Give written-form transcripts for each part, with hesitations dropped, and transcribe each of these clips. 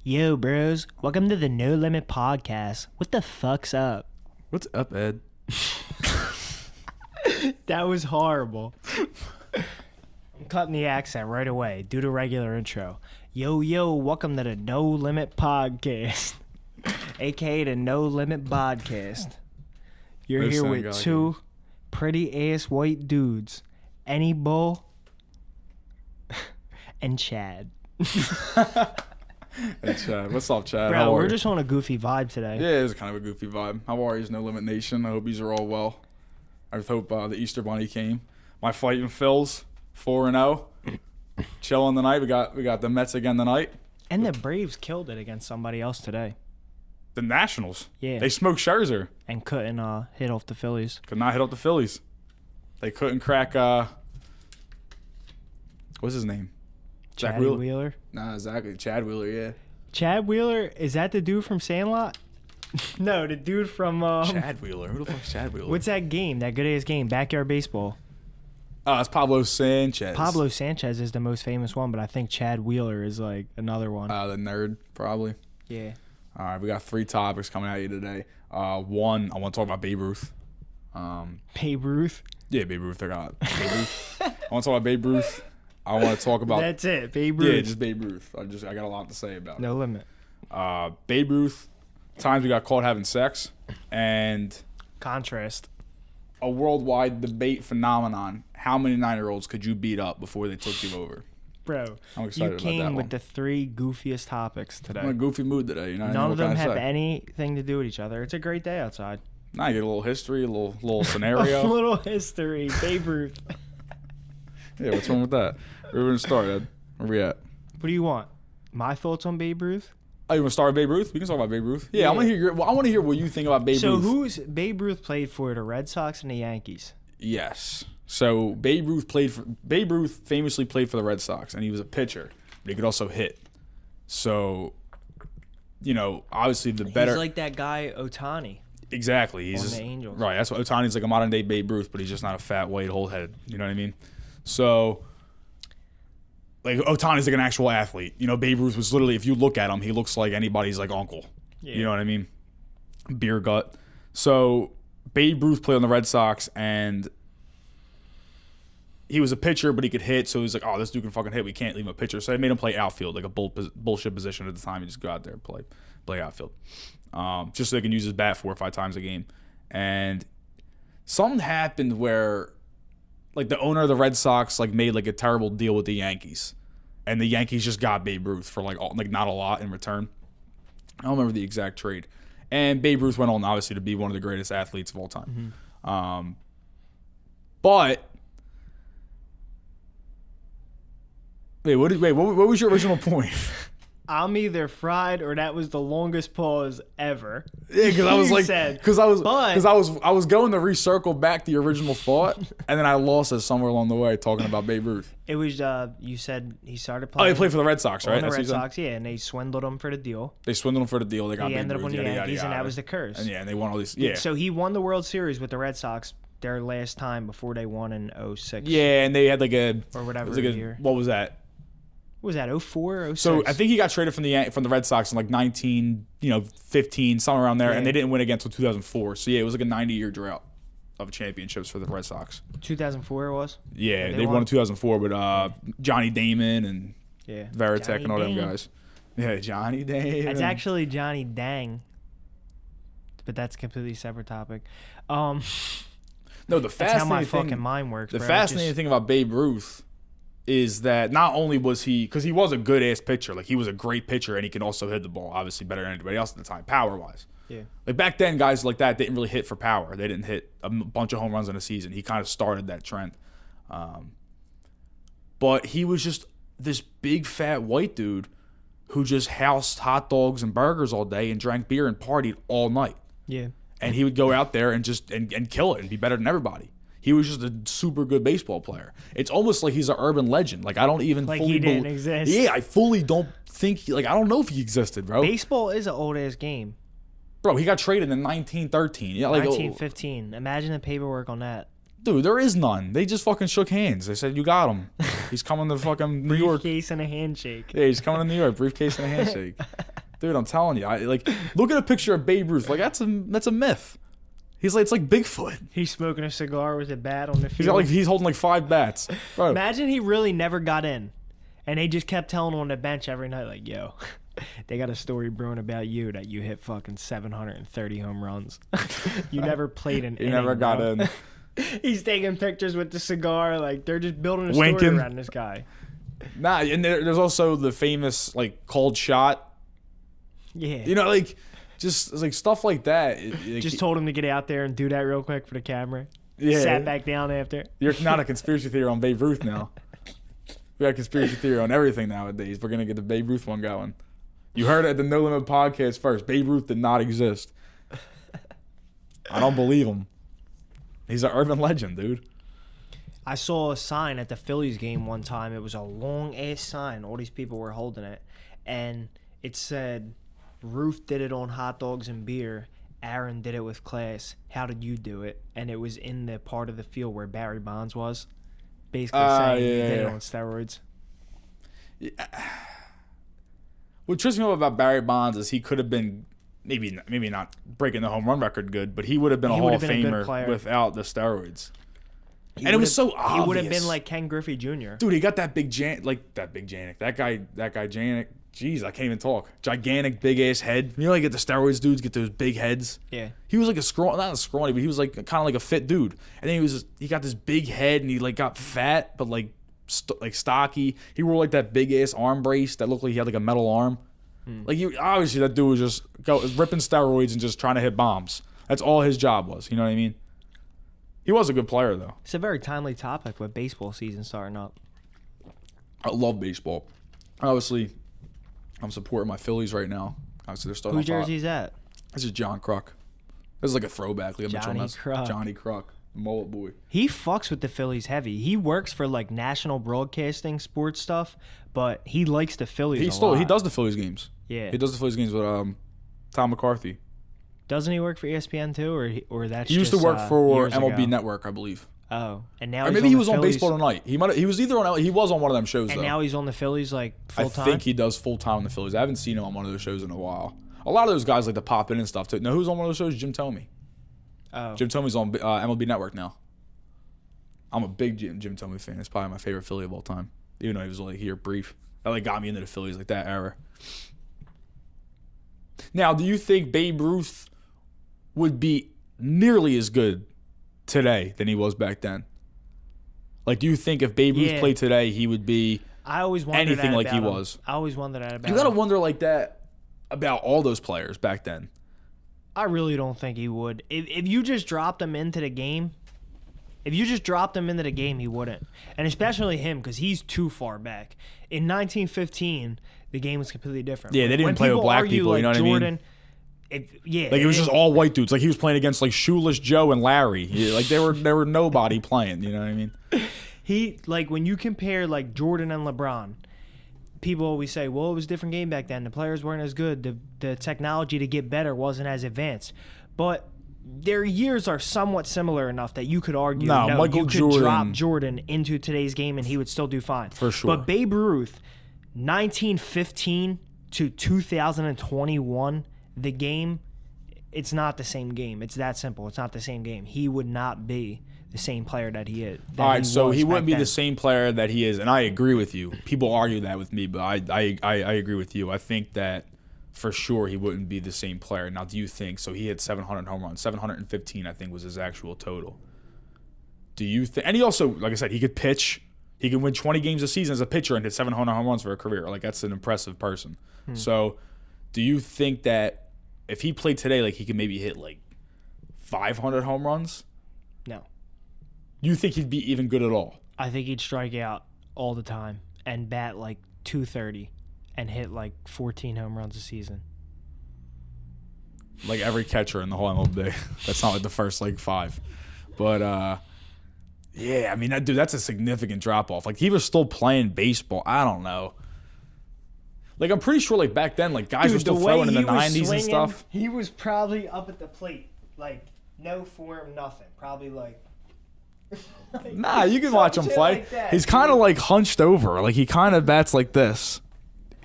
Yo, bros, welcome to the No Limit Podcast. What the fuck's up? What's up, Ed? That was horrible. I'm cutting the accent right away. Do the regular intro. Yo, welcome to the No Limit Podcast, aka the No Limit Podcast. You're here with two pretty ass white dudes, Any Bull and Chad. Hey, Chad. What's up, Chad? Bro, we're just on a goofy vibe today. Yeah, it's kind of a goofy vibe. How are you, No Limit Nation? I hope you are all well. I hope the Easter Bunny came. My fighting Phils, 4-0. Chilling tonight. We got the Mets again tonight. And the Braves killed it against somebody else today. The Nationals. Yeah. They smoked Scherzer. And couldn't hit off the Phillies. Could not hit up the Phillies. They couldn't crack, what's his name? Chad Wheeler? Nah, exactly. Chad Wheeler, yeah. Chad Wheeler? Is that the dude from Sandlot? No, the dude from... Chad Wheeler. Who the fuck's Chad Wheeler? What's that game? That good-ass game? Backyard Baseball. Oh, it's Pablo Sanchez. Pablo Sanchez is the most famous one, but I think Chad Wheeler is like another one. The nerd, probably. Yeah. All right, we got 3 topics coming at you today. One, I want to talk about Babe Ruth. Babe Ruth? Yeah, Babe Ruth. I got Babe Ruth. I want to talk about Babe Ruth. I want to talk about... That's it, Babe Ruth. Yeah, just Babe Ruth. I got a lot to say about it. No limit. Babe Ruth, times we got caught having sex, and Contrast. a worldwide debate phenomenon. How many 9-year-olds could you beat up before they took you over? Bro, I'm excited you about that came one. with the 3 goofiest topics today. I'm in a goofy mood today. You know, None of them have say. anything to do with each other. It's a great day outside. Now you get a little history, a little A scenario. little history. Babe Ruth. Yeah, what's wrong with that? Where are we going to start, Ed? Where we at? What do you want? My thoughts on Babe Ruth? Oh, you want to start with Babe Ruth? We can talk about Babe Ruth. Yeah. I want to hear I want to hear what you think about Babe Ruth. So Babe Ruth played for the Red Sox and the Yankees? Yes. So Babe Ruth famously played for the Red Sox, and he was a pitcher, but he could also hit. So, you know, obviously the better. He's like that guy Ohtani. Exactly. He's on just, the Angels. Right. That's what Ohtani's like, a modern day Babe Ruth, but he's just not a fat white old head. You know what I mean? So, like, Ohtani's like an actual athlete. You know, Babe Ruth was literally, if you look at him, he looks like anybody's like uncle. Yeah. You know what I mean? Beer gut. So Babe Ruth played on the Red Sox, and he was a pitcher, but he could hit. So he was like, oh, this dude can fucking hit. We can't leave him a pitcher. So they made him play outfield, like a bullshit position at the time. He just go out there and play outfield. Just so they can use his bat 4 or 5 times a game. And something happened where, like, the owner of the Red Sox like made like a terrible deal with the Yankees, and the Yankees just got Babe Ruth for like not a lot in return. I don't remember the exact trade. And Babe Ruth went on obviously to be one of the greatest athletes of all time. Mm-hmm. But wait, what was your original point? I'm either fried or that was the longest pause ever. Yeah, because I was like, because I was going to recircle back the original thought, and then I lost it somewhere along the way talking about Babe Ruth. It was you said he started Oh, playing. he played for the Red Sox, right? On the That's Red what you said? Sox, yeah, and they swindled him for the deal. They swindled him for the deal. They got He Babe ended up Ruth, on the yada, Yankees, yada, and that yada. was the curse. And they won all these. Yeah. So he won the World Series with the Red Sox their last time before they won in 06. Yeah, and they had like a or whatever year. What was that? What was that, 04, 06? So I think he got traded from the Red Sox in like 15, somewhere around there, and they didn't win again until 2004. So yeah, it was like a 90-year drought of championships for the Red Sox. 2004 it was? Yeah, they won in 2004 with Johnny Damon and Veritek Johnny and all them Dang. guys. Yeah, Johnny Damon. It's actually Johnny Dang, but that's a completely separate topic. No, That's how my fucking mind works. The fascinating thing about Babe Ruth is that not only was he, because he was a good ass pitcher, like he was a great pitcher, and he can also hit the ball, obviously better than anybody else at the time, power wise. Yeah. Like back then, guys like that didn't really hit for power. They didn't hit a bunch of home runs in a season. He kind of started that trend. But he was just this big fat white dude who just housed hot dogs and burgers all day and drank beer and partied all night. Yeah. And he would go out there and just and kill it and be better than everybody. He was just a super good baseball player. It's almost like he's an urban legend. Like I don't even like fully he didn't exist. Yeah, I fully don't think I don't know if he existed, bro. Baseball is an old ass game. Bro, he got traded in 1913. Yeah, like 1915. Imagine the paperwork on that. Dude, there is none. They just fucking shook hands. They said, you got him. He's coming to fucking New York. Briefcase and a handshake. Yeah, he's coming to New York. Briefcase and a handshake. Dude, I'm telling you. Look at a picture of Babe Ruth. Like, that's a myth. He's like, it's like Bigfoot. He's smoking a cigar with a bat on the field. He's holding like 5 bats. Bro. Imagine he really never got in, and they just kept telling him on the bench every night, like, yo, they got a story brewing about you that you hit fucking 730 home runs. You never played an inning. He never got in. He's taking pictures with the cigar. Like, they're just building a story around this guy. Nah, and there's also the famous, like, cold shot. Yeah. You know, like... Just like stuff like that. Just told him to get out there and do that real quick for the camera. Yeah. Sat back down after. You're not a conspiracy theory on Babe Ruth now. We got conspiracy theory on everything nowadays. We're going to get the Babe Ruth one going. You heard it at the No Limit podcast first. Babe Ruth did not exist. I don't believe him. He's an urban legend, dude. I saw a sign at the Phillies game one time. It was a long-ass sign. All these people were holding it. And it said... Ruth did it on hot dogs and beer. Aaron did it with class. How did you do it? And it was in the part of the field where Barry Bonds was. Basically saying he did it on steroids. Yeah. What trips me up about Barry Bonds is he could have been maybe not breaking the home run record good, but he would have been a Hall of Famer without the steroids. And it was so obvious. He would have been like Ken Griffey Jr. Dude, he got that big Janik. That guy Janik. Jeez, I can't even talk. Gigantic, big-ass head. You know, like, the steroids dudes get those big heads? Yeah. He was like not a scrawny, but he was like kind of like a fit dude. And then he got this big head, and he, like, got fat, but, like stocky. He wore, like, that big-ass arm brace that looked like he had, like, a metal arm. Like, obviously, that dude was just ripping steroids and just trying to hit bombs. That's all his job was. You know what I mean? He was a good player, though. It's a very timely topic with baseball season starting up. I love baseball. Obviously... I'm supporting my Phillies right now. Obviously, they're starting. Whose jersey is that? This is John Kruk. This is like a throwback, like a Mitchell Ness. Johnny Kruk, mullet boy. He fucks with the Phillies heavy. He works for like national broadcasting sports stuff, but he likes the Phillies. He does the Phillies games. Yeah, he does the Phillies games with Tom McCarthy. Doesn't he work for ESPN too, or that's he used just, to work for MLB ago? Network, I believe. Oh, and now or maybe he was on Baseball Tonight. He was either on. He was on one of them shows. And though. Now he's on the Phillies like full time. I think he does full time on the Phillies. I haven't seen him on one of those shows in a while. A lot of those guys like to pop in and stuff too. Know who's on one of those shows? Jim Thome. Oh, Jim Thome's on MLB Network now. I'm a big Jim Thome fan. It's probably my favorite Philly of all time. Even though he was only here brief. That like got me into the Phillies like that era. Now, do you think Babe Ruth would be nearly as good today than he was back then? Like, do you think if Babe Ruth played today, he would be anything like he was? I always wondered that about him. You got to wonder like that about all those players back then. I really don't think he would. If you just dropped him into the game, he wouldn't. And especially him, because he's too far back. In 1915, the game was completely different. Yeah, they didn't play with black people, you know what I mean? It was just all white dudes. Like he was playing against like Shoeless Joe and Larry. Like there were nobody playing. You know what I mean? He like when you compare like Jordan and LeBron, people always say, "Well, it was a different game back then. The players weren't as good. The technology to get better wasn't as advanced." But their years are somewhat similar enough that you could argue you could drop Jordan into today's game and he would still do fine. For sure. But Babe Ruth, 1915 to 2021. The game, it's not the same game. It's that simple. It's not the same game. He would not be the same player that he is. All right, so he wouldn't be the same player that he is, and I agree with you. People argue that with me, but I agree with you. I think that for sure he wouldn't be the same player. Now, do you think so? He hit 700 home runs, 715, I think was his actual total. Do you think? And he also, like I said, he could pitch. He could win 20 games a season as a pitcher and hit 700 home runs for a career. Like that's an impressive person. So, do you think that if he played today, like he could maybe hit like 500 home runs? No. You think he'd be even good at all? I think he'd strike out all the time and bat like 230 and hit like 14 home runs a season. Like every catcher in the whole MLB. That's not like the first like 5. But yeah, I mean that's a significant drop off. Like he was still playing baseball. I don't know. Like, I'm pretty sure, like, back then, like, guys were still throwing in the 90s and stuff. He was probably up at the plate, like, no form, nothing. Probably, like, Nah, you can watch him shit play. like that, He's kind of like hunched over. Like he kind of bats like this.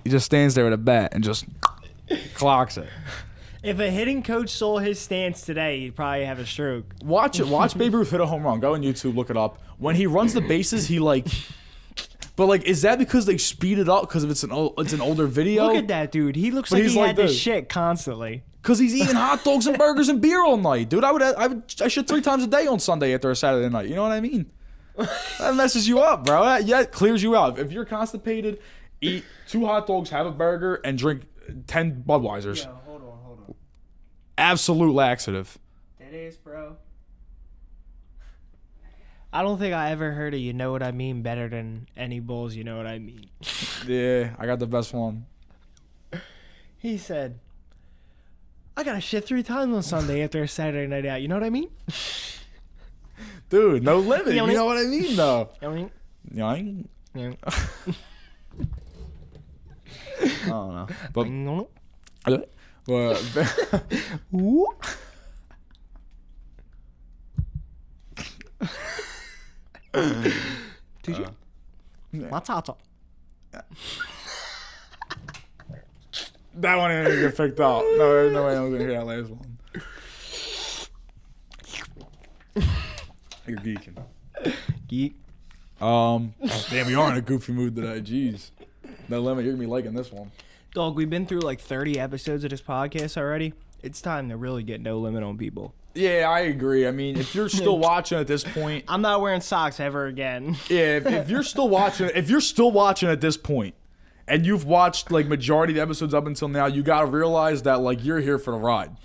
He just stands there with a bat and just clocks it. If a hitting coach saw his stance today, he'd probably have a stroke. Watch it. Watch Babe Ruth hit a home run. Go on YouTube, look it up. When he runs the bases, he like. But like, is that because they speed it up because it's an older video? Look at that dude. He looks But like he's he like had this this. shit constantly. Because he's eating hot dogs and burgers and beer all night, dude. I should 3 times a day on Sunday after a Saturday night. You know what I mean? That messes you up, bro. That clears you out. If you're constipated, eat 2 hot dogs, have a burger, and drink 10 Budweisers. Yo, hold on. Absolute laxative. That is, bro. I don't think I ever heard of you know what I mean better than any Bulls you know what I mean. Yeah, I got the best one. He said, I got to shit 3 times on Sunday after a Saturday night out. You know what I mean? Dude, no limit. You You know know what I mean, though. You know what I mean? Yoing. Yeah. I don't know. But, You but Ooh. Did you? Matata. that one ain't gonna get picked out. No, there's no way I'm gonna hear that last one. You're geeking. Geek. Damn, we are in a goofy mood today. Jeez. No limit. You're gonna be liking this one. Dog, we've been through like 30 episodes of this podcast already. It's time to really get no limit on people. Yeah, I agree. I mean, if you're still watching at this point, I'm not wearing socks ever again. yeah, if you're still watching, at this point, and you've watched like majority of the episodes up until now, you gotta realize that like you're here for the ride.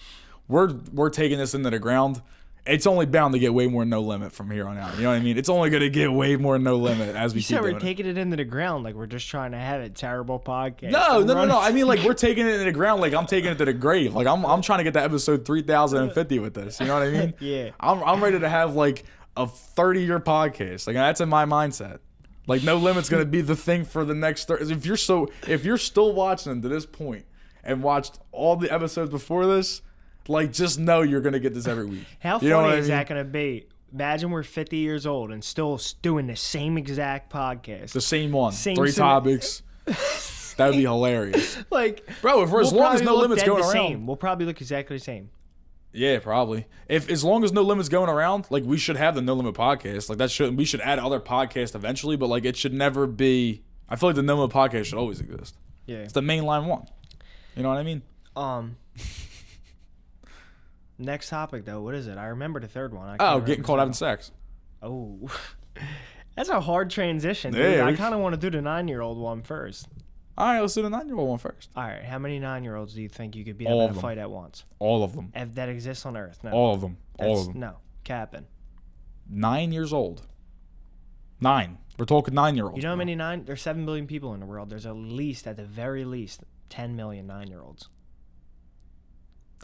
We're taking this into the ground. It's only bound to get way more no limit from here on out. You know what I mean? It's only gonna get way more no limit as we You keep said doing we're it. taking it into the ground like we're just trying to have a terrible podcast. No. I mean, like, we're taking it into the ground. Like, I'm taking it to the grave. Like, I'm trying to get to episode 3050 with this. You know what I mean? Yeah. I'm ready to have, like, a 30-year podcast. Like, that's in my mindset. Like, no limit's going to be the thing for the next 30. If you're still watching to this point and watched all the episodes before this, like, just know you're going to get this every week. How You know funny what I is mean? that going to be? Imagine we're 50 years old and still doing the same exact podcast. The same one. Same 3 sim- topics. That would be hilarious. Like, Bro, if we're as we'll long as probably no look limit's dead going the around. same. We'll probably look exactly the same. Yeah, probably. If as long as no limit's going around, like we should have the No Limit podcast. Like we should add other podcasts eventually, but like it should never be. I feel like the No Limit podcast should always exist. Yeah. It's the mainline one. You know what I mean? Next topic though, what is it? I remember the third one. Getting caught having sex. Oh, that's a hard transition, dude. Yeah, I we- kind of want to do the 9-year-old one first. All right, let's do the 9-year-old one first. All right, how many 9-year-olds do you think you could beat All up in of a them. fight at once? All of them. If that exists on Earth? No. All of them. All of them. No, capping. 9 years old. 9. We're talking 9-year-olds. You know how bro. many There's 7 billion people in the world. There's at the very least, 10 million 9-year-olds.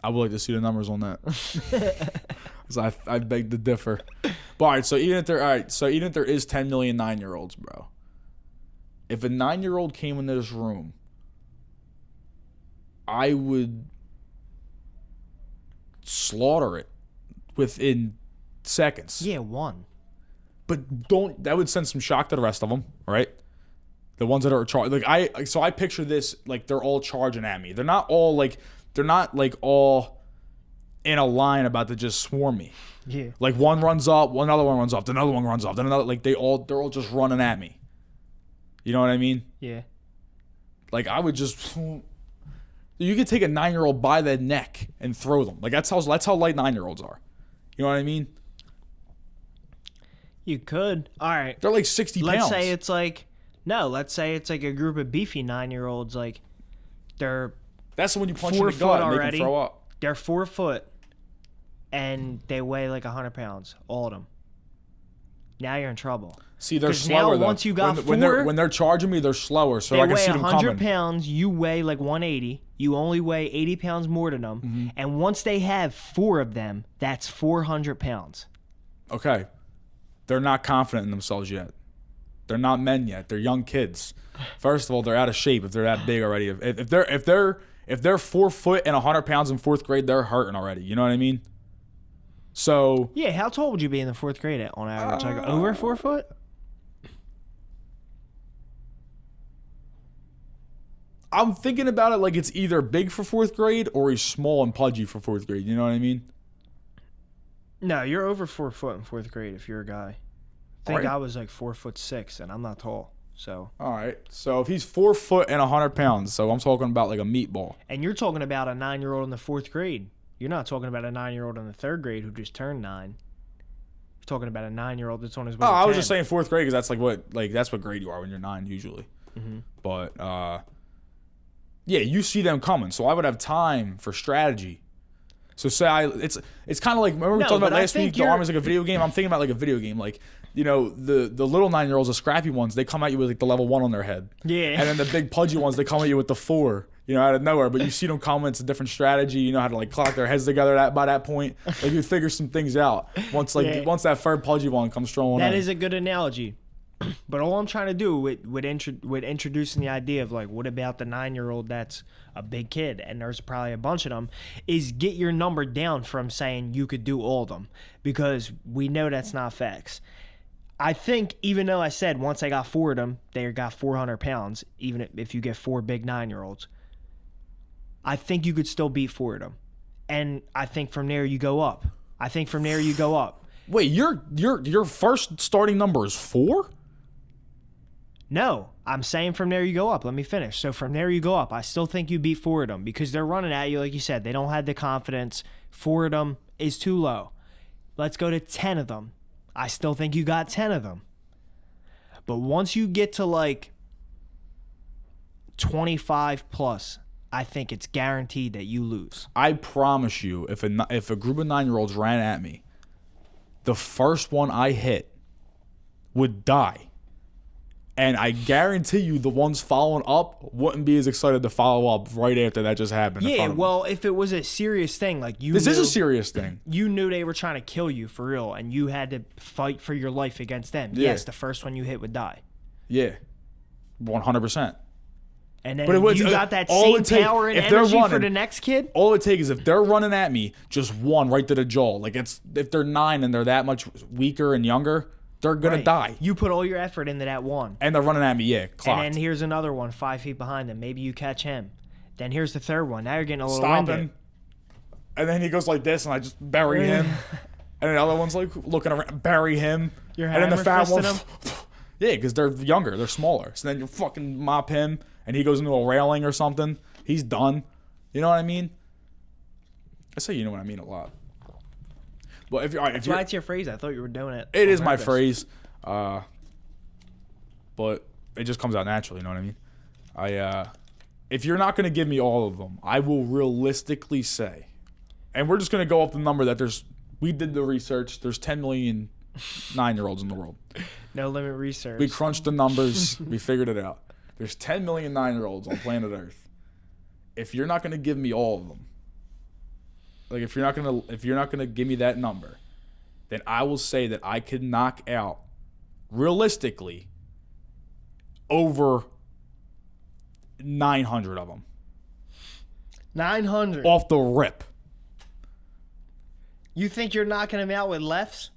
I would like to see the numbers on that. 'Cause I beg to differ. But all right, so even if there is 10 million 9-year-olds, bro. If a 9-year-old came into this room, I would slaughter it within seconds. Yeah, one. But that would send some shock to the rest of them, right? The ones that are charged, like I picture this like they're all charging at me. They're not all in a line about to just swarm me. Yeah. Like one runs up, another one runs up, then another one runs up, then another. Like they're all just running at me. You know what I mean? Yeah. Like I would just. You could take a 9-year-old by the neck and throw them. Like that's how light 9-year-olds are. You know what I mean? You could. All right. They're like 60 pounds. Let's say it's like a group of beefy 9-year-olds. Like they're That's when you punch in 4 the foot gut and make already. them throw up. They're 4 foot, and they weigh like 100 pounds, all of them. Now you're in trouble. See, they're 'Cause now slower. Though. once you got when they're charging me, they're slower, so They I can weigh see them 100 coming. pounds. You weigh like 180. You only weigh 80 pounds more than them. Mm-hmm. And once they have 4 of them, that's 400 pounds. Okay, they're not confident in themselves yet. They're not men yet. They're young kids. First of all, they're out of shape if they're that big already. If they're 4 foot and 100 pounds in 4th grade, they're hurting already. You know what I mean? So Yeah, how tall would you be in the 4th grade at, on average? Like over 4 foot? I'm thinking about it like it's either big for 4th grade or he's small and pudgy for 4th grade. You know what I mean? No, you're over 4 foot in 4th grade if you're a guy. I think Right. I was like 4'6", and I'm not tall. So. All right. So if he's 4 foot and 100 pounds, so I'm talking about like a meatball. And you're talking about a 9-year-old in the 4th grade. You're not talking about a 9-year-old in the 3rd grade who just turned 9. You're talking about a 9-year-old that's on his way. Oh, to I was 10. just saying 4th grade because that's that's what grade you are when you're 9 usually. Mm-hmm. But yeah, you see them coming, so I would have time for strategy. So it's kind of like, remember we talked about last week, the arm is like a video game. I'm thinking about like a video game, like, you know, the little 9-year-olds, the scrappy ones, they come at you with like the level 1 on their head. Yeah. And then the big pudgy ones, they come at you with the 4, you know, out of nowhere. But you see them come, it's a different strategy. You know how to like clock their heads together by that point. Like you figure some things out once that third pudgy one comes strolling in. That is a good analogy. But all I'm trying to do with introducing the idea of like, what about the 9-year-old that's a big kid, and there's probably a bunch of them, is get your number down from saying you could do all of them, because we know that's not facts. I think even though I said once I got 4 of them, they got 400 pounds, even if you get 4 big 9-year-olds, I think you could still beat 4 of them. And I think from there you go up. Wait, your first starting number is 4? No, I'm saying from there you go up. Let me finish. So from there you go up. I still think you beat 4 of them because they're running at you, like you said. They don't have the confidence. 4 of them is too low. Let's go to 10 of them. I still think you got 10 of them. But once you get to like 25 plus, I think it's guaranteed that you lose. I promise you, if a group of 9-year-olds ran at me, the first one I hit would die. And I guarantee you the ones following up wouldn't be as excited to follow up right after that just happened. Yeah, well, if it was a serious thing, like this is a serious thing. You knew they were trying to kill you for real, and you had to fight for your life against them. Yeah. Yes, the first one you hit would die. Yeah, 100%. And then But you got that same power and energy for the next kid? All it takes is if they're running at me, just one right to the jaw. Like if they're 9 and they're that much weaker and younger, they're going to die. You put all your effort into that one. And they're running at me, yeah, clocked. And then here's another one 5 feet behind them. Maybe you catch him. Then here's the third one. Now you're getting a little winded. Stopping. And then he goes like this, and I just bury him. And the other one's like looking around, bury him. You're and then the fat one, him? yeah, because they're younger, they're smaller. So then you fucking mop him, and he goes into a railing or something. He's done. You know what I mean? I say you know what I mean a lot. But if you're, That's why it's your phrase. I thought you were doing it. It is my phrase, but it just comes out naturally. You know what I mean? If you're not gonna give me all of them, I will realistically say, and we're just gonna go off the number that there's. We did the research. There's 10 million 9-year-olds in the world. No limit research. We crunched the numbers. We figured it out. There's 10 million 9-year-olds on planet Earth. If you're not gonna give me all of them, like if you're not gonna give me that number, then I will say that I could knock out realistically over 900 of them 900 off the rip. You think you're knocking them out with lefts?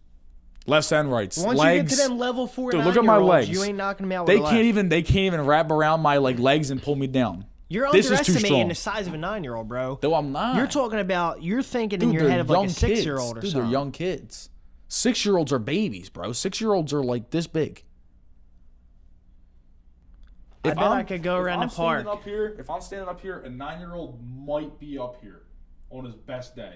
Lefts and rights. Once legs. you get to them level 4 Dude, look at my legs. you ain't knocking them out with a left. They can't even wrap around my like legs and pull me down. You're This is too underestimating strong. the size of a 9-year-old, bro. Though I'm not. You're talking about, you're thinking in Dude, your they're head of like a young 6-year-old or kids. Dude, something. they're young kids. 6-year-olds are babies, bro. 6-year-olds are like this big. I bet I could go around the park. If I'm standing up here, a 9-year-old might be up here on his best day.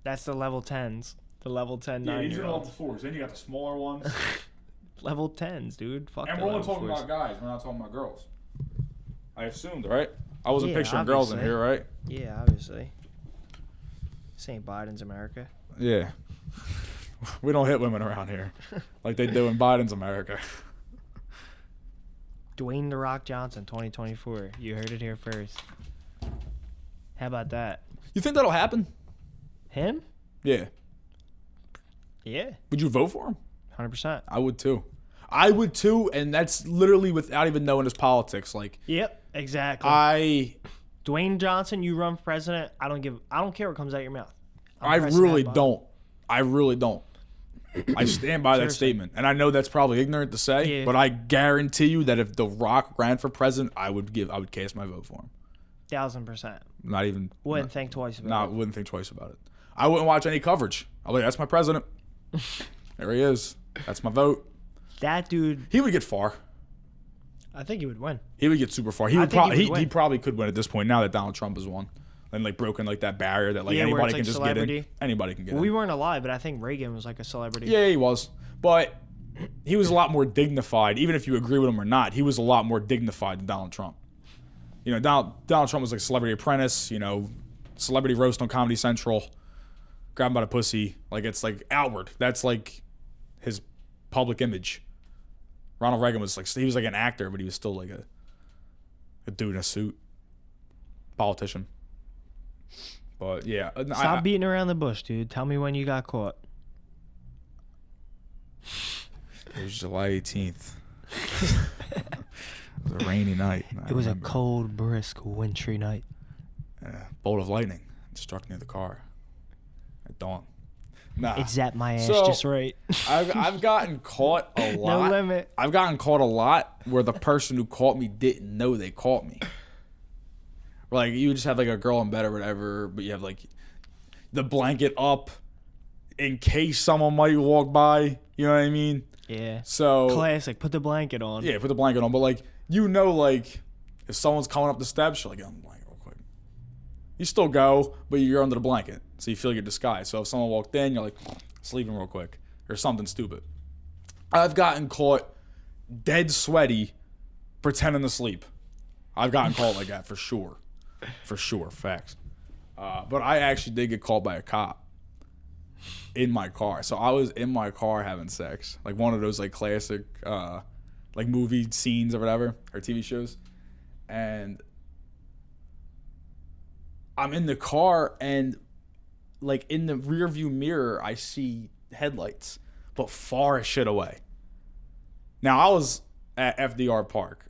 That's the level 10s. The level 10 Yeah, these are the 9-year-olds. level 4s. Then you got the smaller ones. Level 10s, dude. Fuck And the we're only level talking 4s. about guys. We're not talking about girls. I assumed, right? I wasn't Yeah, picturing girls in obviously. here, right? Yeah, obviously. This ain't Biden's America. Yeah. We don't hit women around here like they do in Biden's America. Dwayne The Rock Johnson, 2024. You heard it here first. How about that? You think that'll happen? Him? Yeah. Yeah, Would you vote for him? 100%. I would too. I would too, and that's literally without even knowing his politics. Like, Yep, exactly. Dwayne Johnson, you run for president. I don't care what comes out your mouth. I really don't. I really don't. I stand by that statement, and I know that's probably ignorant to say, but I guarantee you that if The Rock ran for president, I would cast my vote for him. 1,000%. Not even. Wouldn't think twice about it. Wouldn't think twice about it. I wouldn't watch any coverage. I'm like, that's my president. There he is. That's my vote. That dude. He would get far. I think he would win. He would get super far. He probably could win at this point now that Donald Trump has won. And like broken like that barrier that like anybody can just get in. Anybody can get in. We weren't alive, but I think Reagan was like a celebrity. Yeah, he was. But he was a lot more dignified. Even if you agree with him or not, he was a lot more dignified than Donald Trump. You know, Donald Trump was like Celebrity Apprentice, you know, celebrity roast on Comedy Central, grab him by the pussy. Like it's like outward. That's like his public image. Ronald Reagan was like, he was like an actor, but he was still like a dude in a suit. Politician. But yeah, stop beating around the bush, dude. Tell me when you got caught. It was July 18th. It was a rainy night. It was a cold, brisk, wintry night. A bolt of lightning struck near the car at dawn. Nah. It zapped my ass just right. I've gotten caught a lot. No limit. I've gotten caught a lot where the person who caught me didn't know they caught me. Like, you just have, like, a girl in bed or whatever, but you have, like, the blanket up in case someone might walk by. You know what I mean? Yeah. So classic. Put the blanket on. Yeah, put the blanket on. But, like, you know, like, if someone's coming up the steps, you're like, get on the blanket real quick. You still go, but you're under the blanket. So you feel your disguise. So if someone walked in, you're like, sleeping real quick. Or something stupid. I've gotten caught dead sweaty pretending to sleep. I've gotten caught like that for sure. For sure, facts. But I actually did get called by a cop in my car. So I was in my car having sex, like one of those like classic like movie scenes or whatever, or TV shows. And I'm in the car, and like in the rear view mirror, I see headlights, but far as shit away. Now I was at FDR Park.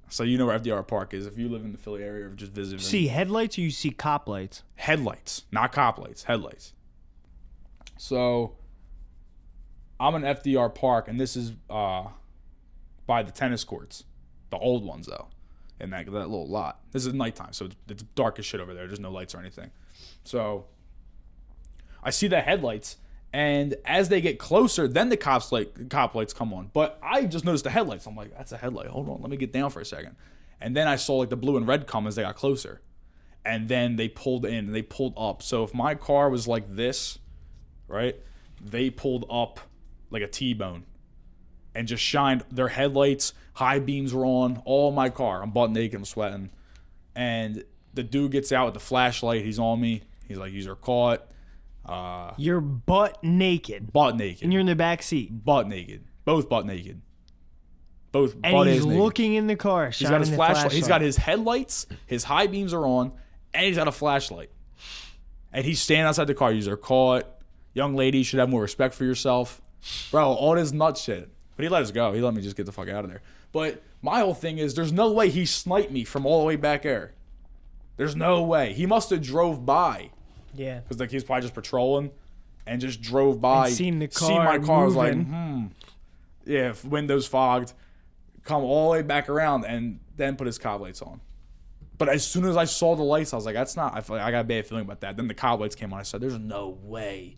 So you know where FDR Park is if you live in the Philly area or just visiting. See headlights or you see cop lights? Headlights, not cop lights, headlights. So I'm in FDR Park, and this is by the tennis courts, the old ones though, in that little lot. This is nighttime, so it's dark as shit over there. There's no lights or anything. So I see the headlights, and as they get closer, then the cop lights come on. But I just noticed the headlights. I'm like, that's a headlight. Hold on, let me get down for a second. And then I saw like the blue and red come as they got closer. And then they pulled in and they pulled up. So if my car was like this, right, they pulled up like a T-bone and just shined their headlights. High beams were on all my car. I'm butt naked, I'm sweating. And the dude gets out with the flashlight. He's on me. He's like, "You're caught." You're butt naked. Butt naked. And you're in the back seat. Butt naked. Both butt naked. Both and butt he's naked. looking in the car. He's got his flashlight. He's got his headlights. His high beams are on. And he's got a flashlight. And he's standing outside the car. You're caught. Young lady, you should have more respect for yourself. Bro, all this nut shit. But he let us go. He let me just get the fuck out of there. But my whole thing is, there's no way he sniped me from all the way back there. There's no way. He must have drove by. Yeah. Because like he's probably just patrolling and just drove by. And seen the car. Seen my car. Was like, moving. Yeah, windows fogged. Come all the way back around and then put his cop lights on. But as soon as I saw the lights, I was like, that's not. I got a bad feeling about that. Then the cop lights came on. I said, there's no way.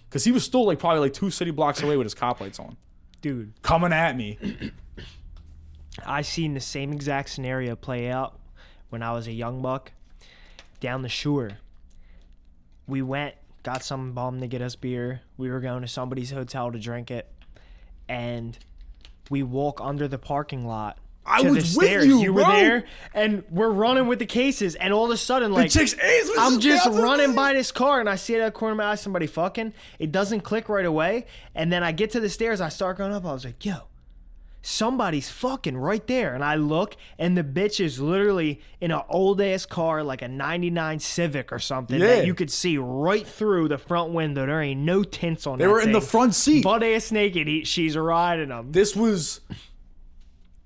Because he was still like probably like 2 city blocks away with his cop lights on. Dude. Coming at me. I seen the same exact scenario play out when I was a young buck down the shore. We went, got some bum to get us beer. We were going to somebody's hotel to drink it. And we walk under the parking lot to the stairs. You were there, and we're running with the cases, and all of a sudden, like, I'm just running by this car, and I see it at the corner of my eye, somebody fucking. It doesn't click right away, and then I get to the stairs, I start going up, I was like, yo, somebody's fucking right there. And I look, and the bitch is literally in an old-ass car, like a 99 Civic or something, that you could see right through the front window. There ain't no tints on that They were in the front seat. Butt-ass naked. She's riding them. This was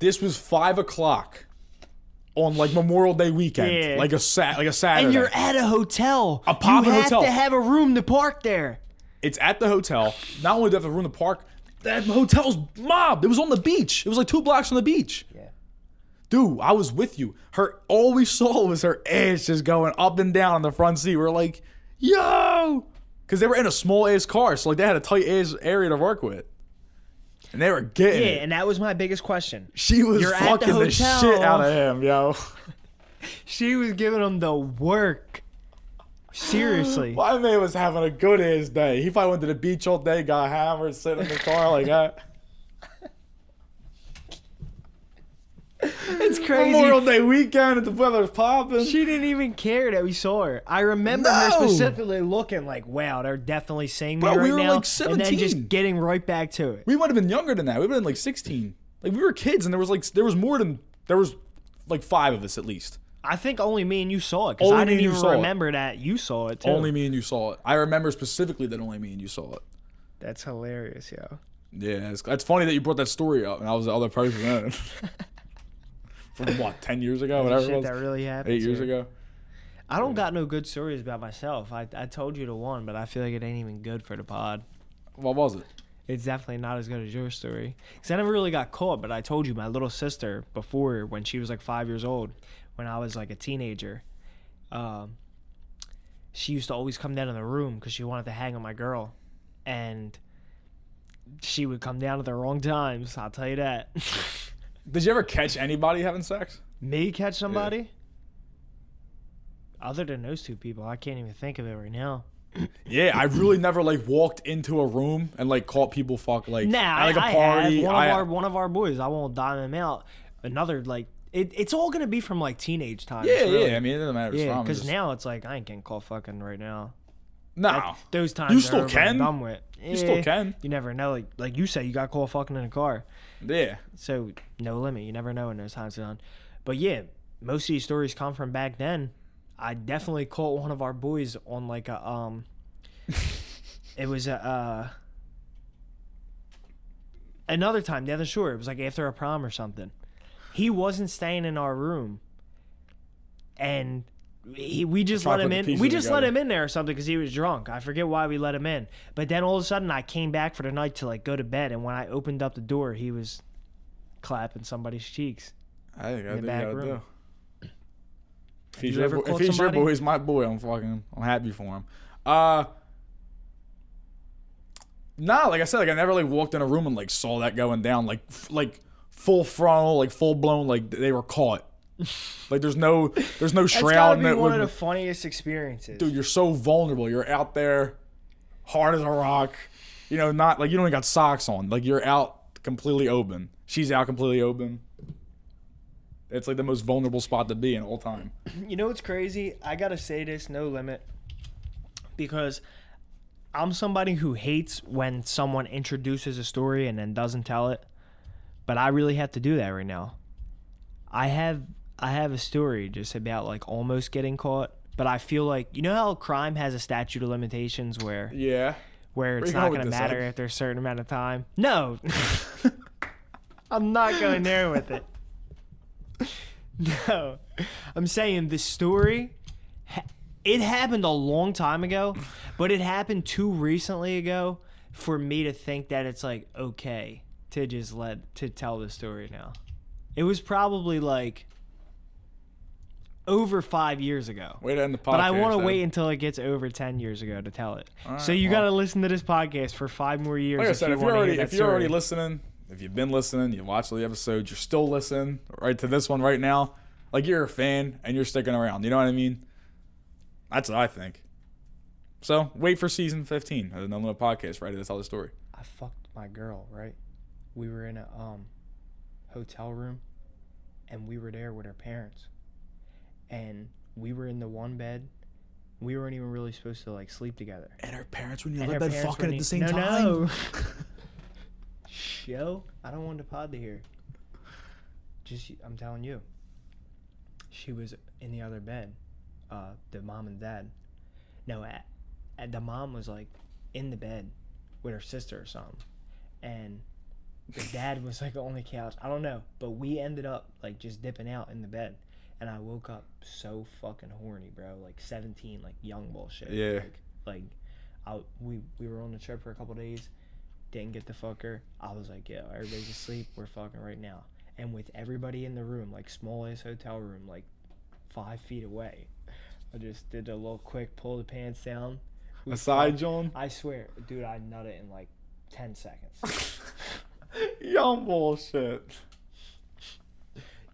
5 o'clock on like Memorial Day weekend, like a Saturday. And you're at a hotel. A poppin' hotel. You have to have a room to park there. It's at the hotel. Not only do they have to ruin the park, that hotel's mobbed. It was on the beach. It was like 2 blocks from the beach. Yeah. Dude, I was with you. All we saw was her ass just going up and down on the front seat. We were like, yo! Because they were in a small ass car, so like they had a tight ass area to work with. And they were getting it. And that was my biggest question. She was fucking the shit out of him, yo. She was giving him the work. Seriously. My man was having a good ass day. He probably went to the beach all day, got hammered, sitting in the car like that. It's crazy. Memorial Day weekend and the weather's popping. She didn't even care that we saw her. I remember her specifically looking like, wow, they're definitely seeing me right we were now. like 17. And then just getting right back to it. We might have been younger than that. We would have been like 16. Like we were kids, and there was like 5 of us at least. I think only me and you saw it because I didn't even remember that you saw it too. Only me and you saw it. I remember specifically that only me and you saw it. That's hilarious, yo. Yeah, that's funny that you brought that story up, and I was the other person then. From what, 10 years ago, whatever it was. That really happened. 8 years ago. I don't got no good stories about myself. I told you the one, but I feel like it ain't even good for the pod. What was it? It's definitely not as good as your story. Because I never really got caught, but I told you my little sister before, when she was like 5 years old, when I was like a teenager, she used to always come down in the room because she wanted to hang with my girl. And she would come down at the wrong times, I'll tell you that. Did you ever catch anybody having sex? Me catch somebody? Yeah. Other than those 2 people, I can't even think of it right now. Yeah, I really never like walked into a room and like caught people at like a party. One of our boys. I won't dime him out. Another like it's all gonna be from like teenage times. Yeah, really. yeah. I mean, it doesn't matter. Yeah, because now it's like I ain't getting caught fucking right now. No, like, those times you still can. Done with. You still can. You never know. Like you said, you got caught fucking in a car. Yeah. So no limit. You never know when those times are done. But yeah, most of these stories come from back then. I definitely caught one of our boys on like a it was another time the other shore. It was like after a prom or something. He wasn't staying in our room, and we just let him in. We just let him in there or something because he was drunk. I forget why we let him in. But then all of a sudden, I came back for the night to like go to bed, and when I opened up the door, he was clapping somebody's cheeks. In the back room. If he's your boy, he's my boy. I'm happy for him. Nah, like I said, like I never like walked in a room and like saw that going down, like full frontal, like full blown, like they were caught. Like there's no shroud in it. That's one of the funniest experiences. Dude, you're so vulnerable. You're out there, hard as a rock. You know, not like you don't even got socks on. Like you're out completely open. She's out completely open. It's like the most vulnerable spot to be in all time. You know what's crazy? I gotta say this, no limit, because I'm somebody who hates when someone introduces a story and then doesn't tell it, but I really have to do that right now. I have a story just about like almost getting caught, but I feel like, you know how crime has a statute of limitations where it's not going to matter after a certain amount of time? No. I'm not going there with it. No. I'm saying this story, it happened a long time ago, but it happened too recently ago for me to think that it's like okay to just to tell the story now. It was probably like over 5 years ago. Way to end the podcast. But I want to wait until it gets over 10 years ago to tell it. Right, so you got to listen to this podcast for 5 more years. Like I said, if you're already listening, if you've been listening, you watched all the episodes, you're still listening right to this one right now, like you're a fan and you're sticking around. You know what I mean? That's what I think. So wait for season 15 of the No Limit Podcast, right? To tell the story. I fucked my girl, right? We were in a hotel room, and we were there with her parents, and we were in the one bed. We weren't even really supposed to like sleep together. And her parents were in the other bed fucking at the same time. No. Yo, I don't want the pod to hear. I'm telling you. She was in the other bed, the mom and dad. No, the mom was like in the bed with her sister or something, and the dad was like on the couch. I don't know, but we ended up like just dipping out in the bed, and I woke up so fucking horny, bro. Like 17, like young bullshit. Yeah. Like We were on the trip for a couple days. Didn't get the fucker. I was like, yo, everybody's asleep. We're fucking right now. And with everybody in the room, like small ass hotel room, like 5 feet away, I just did a little quick pull the pants down. A side John? I swear, dude, I nutted in like 10 seconds. Young bullshit.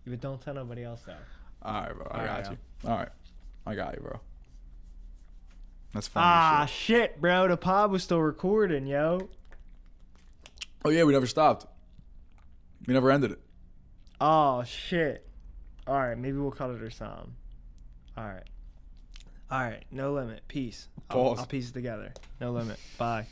But don't tell nobody else though. Alright, bro. I got you. Yo. Alright. I got you, bro. That's funny. Ah, shit, bro. The pod was still recording, yo. Oh, yeah, we never stopped. We never ended it. Oh, shit. All right, maybe we'll cut it or something. All right. No limit. Peace. Pause. I'll piece it together. No limit. Bye.